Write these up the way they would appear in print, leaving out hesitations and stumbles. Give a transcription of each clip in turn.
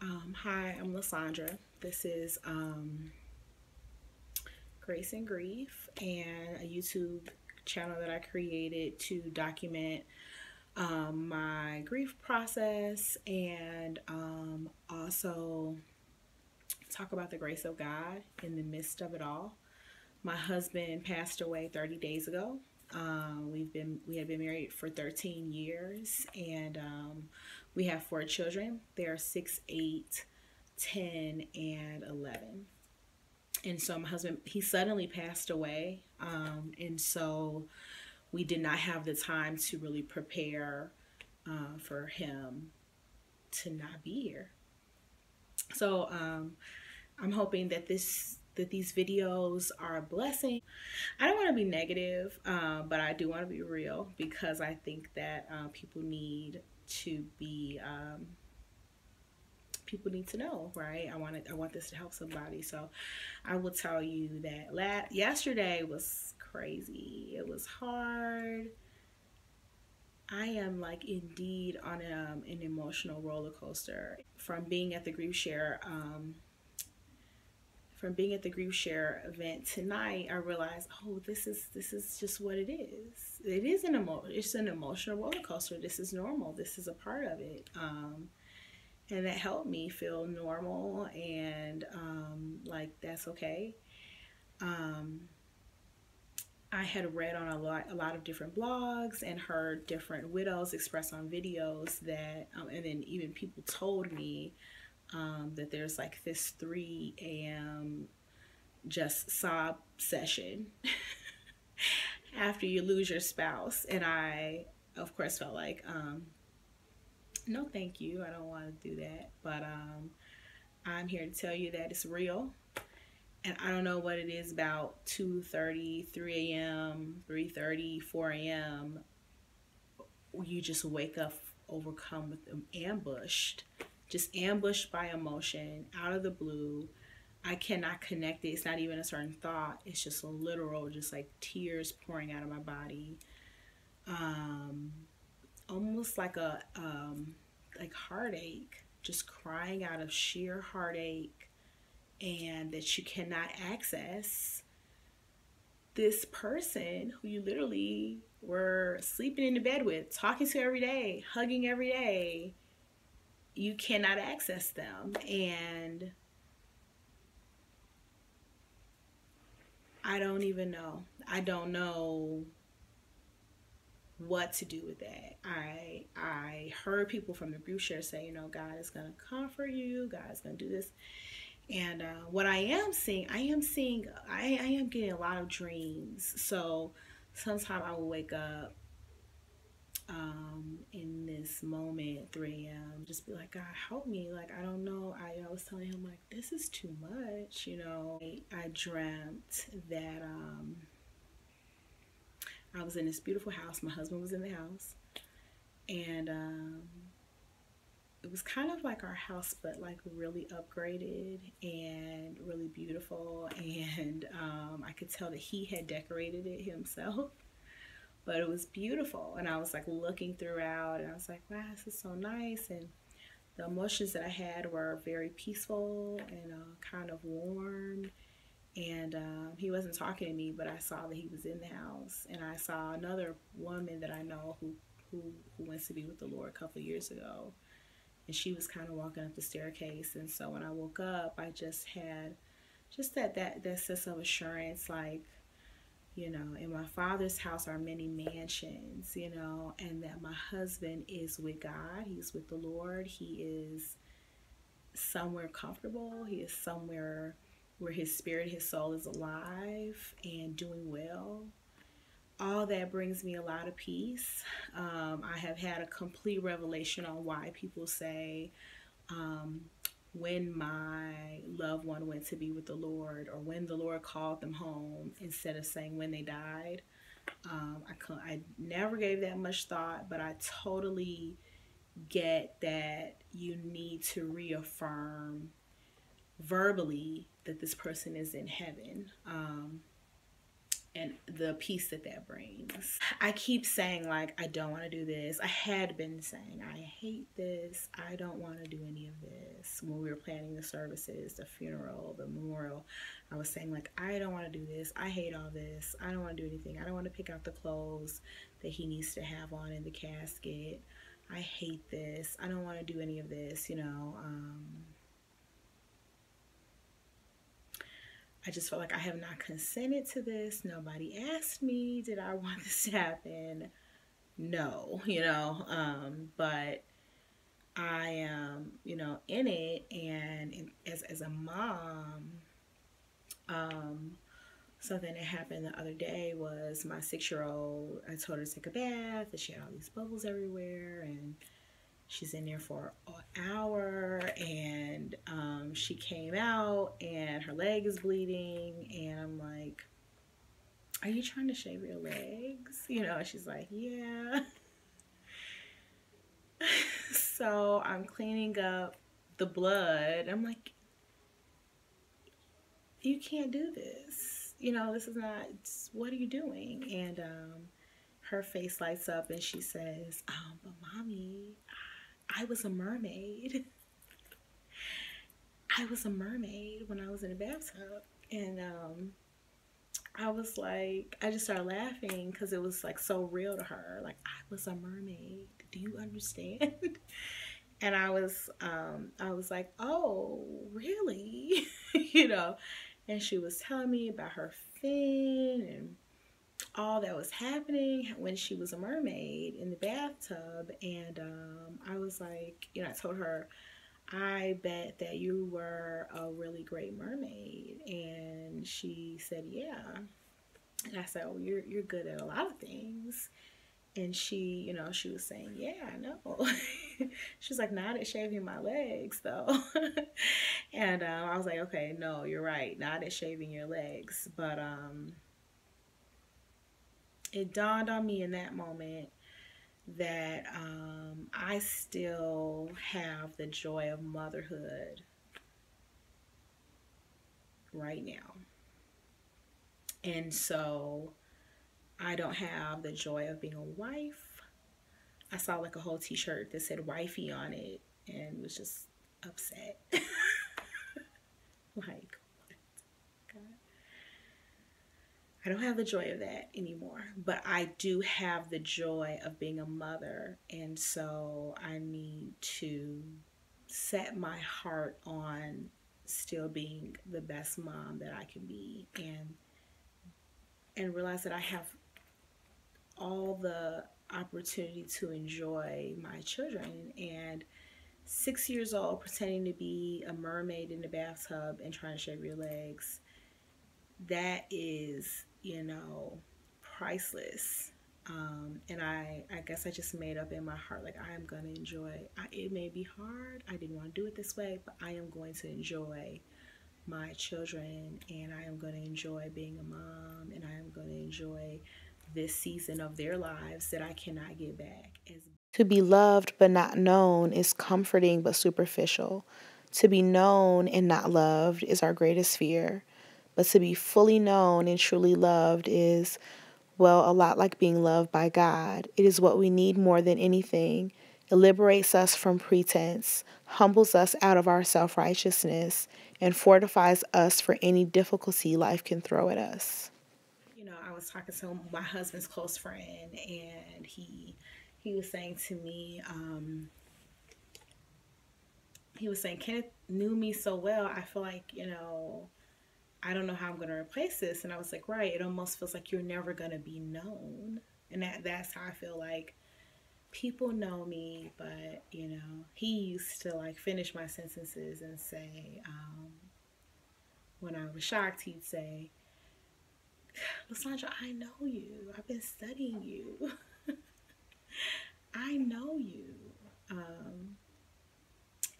Hi, I'm Lysandra. This is Grace and Grief, and a YouTube channel that I created to document my grief process and also talk about the grace of God in the midst of it all. My husband passed away 30 days ago. We had been married for 13 years, and we have 4 children. They are 6, 8, 10, and 11. And so my husband, he suddenly passed away, and so we did not have the time to really prepare for him to not be here. So I'm hoping that these videos are a blessing. I don't want to be negative, but I do want to be real, because I think that people need to know, right? I want this to help somebody. So I will tell you that yesterday was crazy. It was hard. I am like indeed on an emotional roller coaster from being at the grief share. From being at the grief share event tonight, I realized, oh, this is just what it is. It's an emotional roller coaster. This is normal. This is a part of it. And that helped me feel normal and like that's okay. I had read on a lot of different blogs and heard different widows express on videos that, and then even people told me that there's like this 3 a.m. just sob session after you lose your spouse, and I, of course, felt like, no, thank you. I don't want to do that, but I'm here to tell you that it's real. And I don't know what it is about 2:30, 3 a.m., 3:30, 4 a.m. You just wake up overcome with just ambushed by emotion out of the blue. I cannot connect it. It's not even a certain thought. It's just a literal, just like tears pouring out of my body. Almost like a like heartache, just crying out of sheer heartache, and that you cannot access this person who you literally were sleeping in the bed with, talking to every day, hugging every day. You cannot access them, and I don't even know. I don't know what to do with that. I heard people from the group share say, you know, God is gonna comfort you. God is gonna do this. And what I am getting a lot of dreams. So sometimes I will wake up in this moment, 3 a.m., just be like, God, help me. Like, I don't know. I was telling him, like, this is too much, you know. I dreamt that I was in this beautiful house. My husband was in the house. And it was kind of like our house, but like really upgraded and really beautiful. And I could tell that he had decorated it himself, but it was beautiful. And I was like looking throughout, and I was like, wow, this is so nice. And the emotions that I had were very peaceful and kind of warm. And he wasn't talking to me, but I saw that he was in the house. And I saw another woman that I know who went to be with the Lord a couple of years ago. And she was kind of walking up the staircase. And so when I woke up, I just had just that sense of assurance, like, you know, in my Father's house are many mansions, you know, and that my husband is with God. He's with the Lord. He is somewhere comfortable. He is somewhere where his spirit, his soul is alive and doing well. All that brings me a lot of peace. I have had a complete revelation on why people say when my loved one went to be with the Lord, or when the Lord called them home, instead of saying when they died. I never gave that much thought, but I totally get that you need to reaffirm verbally that this person is in heaven. and the peace that that brings. I keep saying, like, I don't want to do this. I had been saying, I hate this. I don't want to do any of this. When we were planning the services, the funeral, the memorial, I was saying, like, I don't want to do this. I hate all this. I don't want to do anything. I don't want to pick out the clothes that he needs to have on in the casket. I hate this. I don't want to do any of this, you know. I just felt like I have not consented to this. Nobody asked me, did I want this to happen? No, you know, but I am, you know, in it. And as a mom, something that happened the other day was my 6-year-old, I told her to take a bath, and she had all these bubbles everywhere, and she's in there for an hour, and she came out and her leg is bleeding, and I'm like, are you trying to shave your legs? You know, she's like, yeah. So I'm cleaning up the blood. I'm like, you can't do this. You know, this is not, what are you doing? And her face lights up and she says, but mommy, I was a mermaid. I was a mermaid when I was in the bathtub. And I was like, I just started laughing because it was like so real to her. Like, I was a mermaid. Do you understand? And I was like, oh, really? You know? And she was telling me about her fin and all that was happening when she was a mermaid in the bathtub. And I was like, you know, I told her, I bet that you were a really great mermaid. And she said, yeah. And I said, oh, you're good at a lot of things. And she, you know, she was saying, yeah, I know. She's like, not at shaving my legs, though. And I was like, okay, no, you're right. Not at shaving your legs. But it dawned on me in that moment that I still have the joy of motherhood right now. And so I don't have the joy of being a wife. I saw like a whole t-shirt that said wifey on it and was just upset. Like, what? God. I don't have the joy of that anymore, but I do have the joy of being a mother. And so I need to set my heart on still being the best mom that I can be, and realize that I have all the opportunity to enjoy my children. And 6 years old pretending to be a mermaid in the bathtub and trying to shave your legs, that is, you know, priceless. And I guess I just made up in my heart, like, I am going to enjoy. It may be hard. I didn't want to do it this way, but I am going to enjoy my children, and I am going to enjoy being a mom, and I am going to enjoy this season of their lives that I cannot get back. To be loved but not known is comforting but superficial. To be known and not loved is our greatest fear. But to be fully known and truly loved is, well, a lot like being loved by God. It is what we need more than anything. It liberates us from pretense, humbles us out of our self-righteousness, and fortifies us for any difficulty life can throw at us. You know, I was talking to my husband's close friend, and he was saying to me, he was saying, Kenneth knew me so well, I feel like, you know, I don't know how I'm going to replace this. And I was like, right, it almost feels like you're never going to be known. And that's how I feel like people know me, but, you know, he used to, like, finish my sentences and say, when I was shocked, he'd say, Lysandra, I know you. I've been studying you. I know you.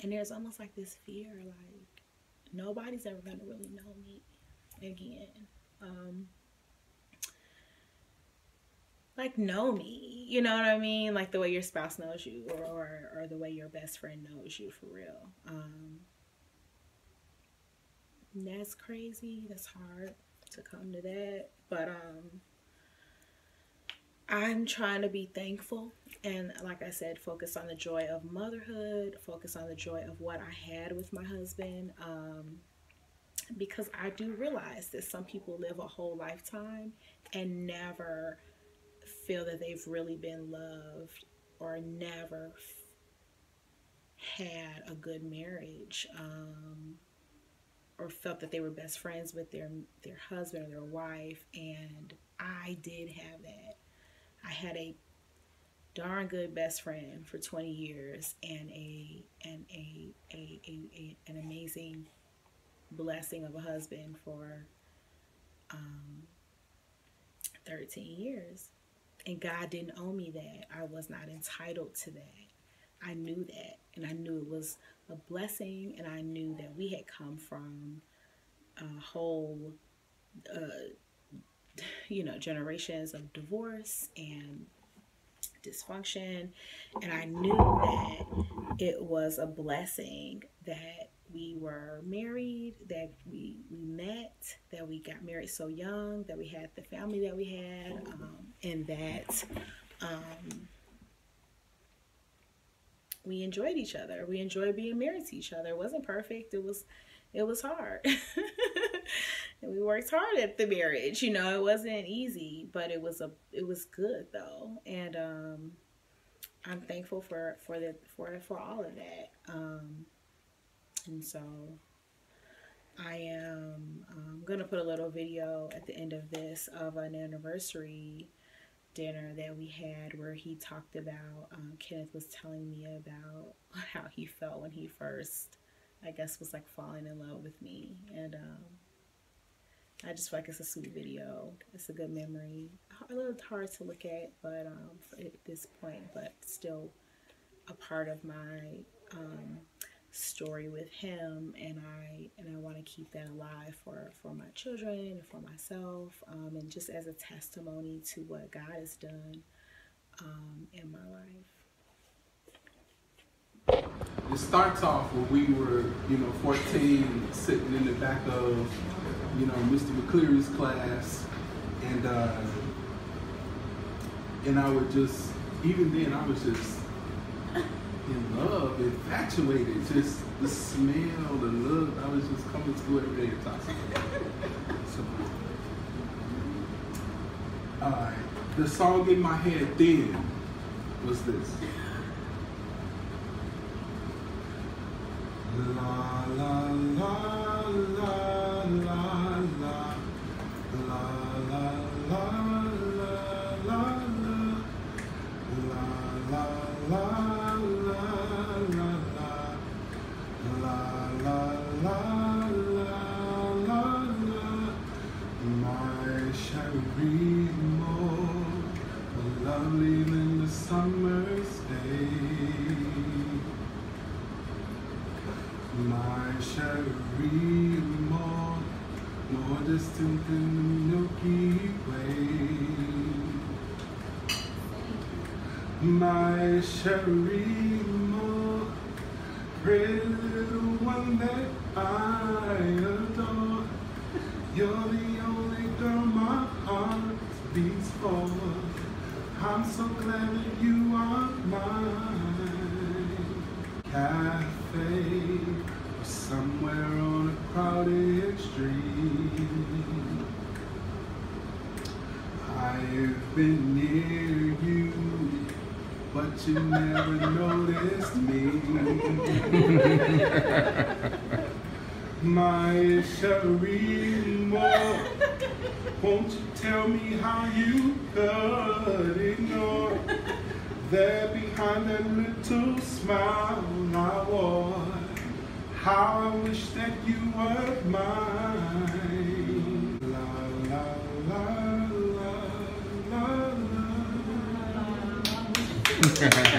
And there's almost like this fear, like, nobody's ever going to really know me again. Like, know me, you know what I mean? Like the way your spouse knows you, or the way your best friend knows you, for real. That's crazy. That's hard. to come to that. But I'm trying to be thankful and, like I said, focus on the joy of motherhood, focus on the joy of what I had with my husband, because I do realize that some people live a whole lifetime and never feel that they've really been loved, or never had a good marriage, or felt that they were best friends with their husband or their wife. And I did have that. I had a darn good best friend for 20 years and an amazing blessing of a husband for 13 years. And God didn't owe me that. I was not entitled to that. I knew that, and I knew it was a blessing, and I knew that we had come from a whole generations of divorce and dysfunction, and I knew that it was a blessing that we were married, that we met, that we got married so young, that we had the family that we had, and that we enjoyed each other. We enjoyed being married to each other. It wasn't perfect. It was hard. And we worked hard at the marriage. It wasn't easy, but it was good though. And I'm thankful for all of that. And so I am gonna put a little video at the end of this of an anniversary dinner that we had, where he talked about, Kenneth was telling me about how he felt when he first, I guess, was like falling in love with me. And I just feel like it's a sweet video. It's a good memory. A little hard to look at, but at this point, but still a part of my story with him, and I want to keep that alive for my children and for myself, and just as a testimony to what God has done in my life. It starts off when we were, 14, sitting in the back of, Mr. McCleary's class, and I would just, even then, I was just in love, infatuated, just the smell, the look. I was just coming to school every day intoxicated. So, the song in my head then was this. La la la la la la la la la la la la lovely than the summer's day, my Cherie, more distant than the Milky Way, my Cherie, pretty little one that I adore. You're the only girl my heart beats for. I'm so glad that you are mine. Cafe or somewhere on a crowded street. I've been near you, but you never noticed me. My Cherie, won't you tell me how you could ignore that behind that little smile I wore? How I wish that you were mine. La la la la la la.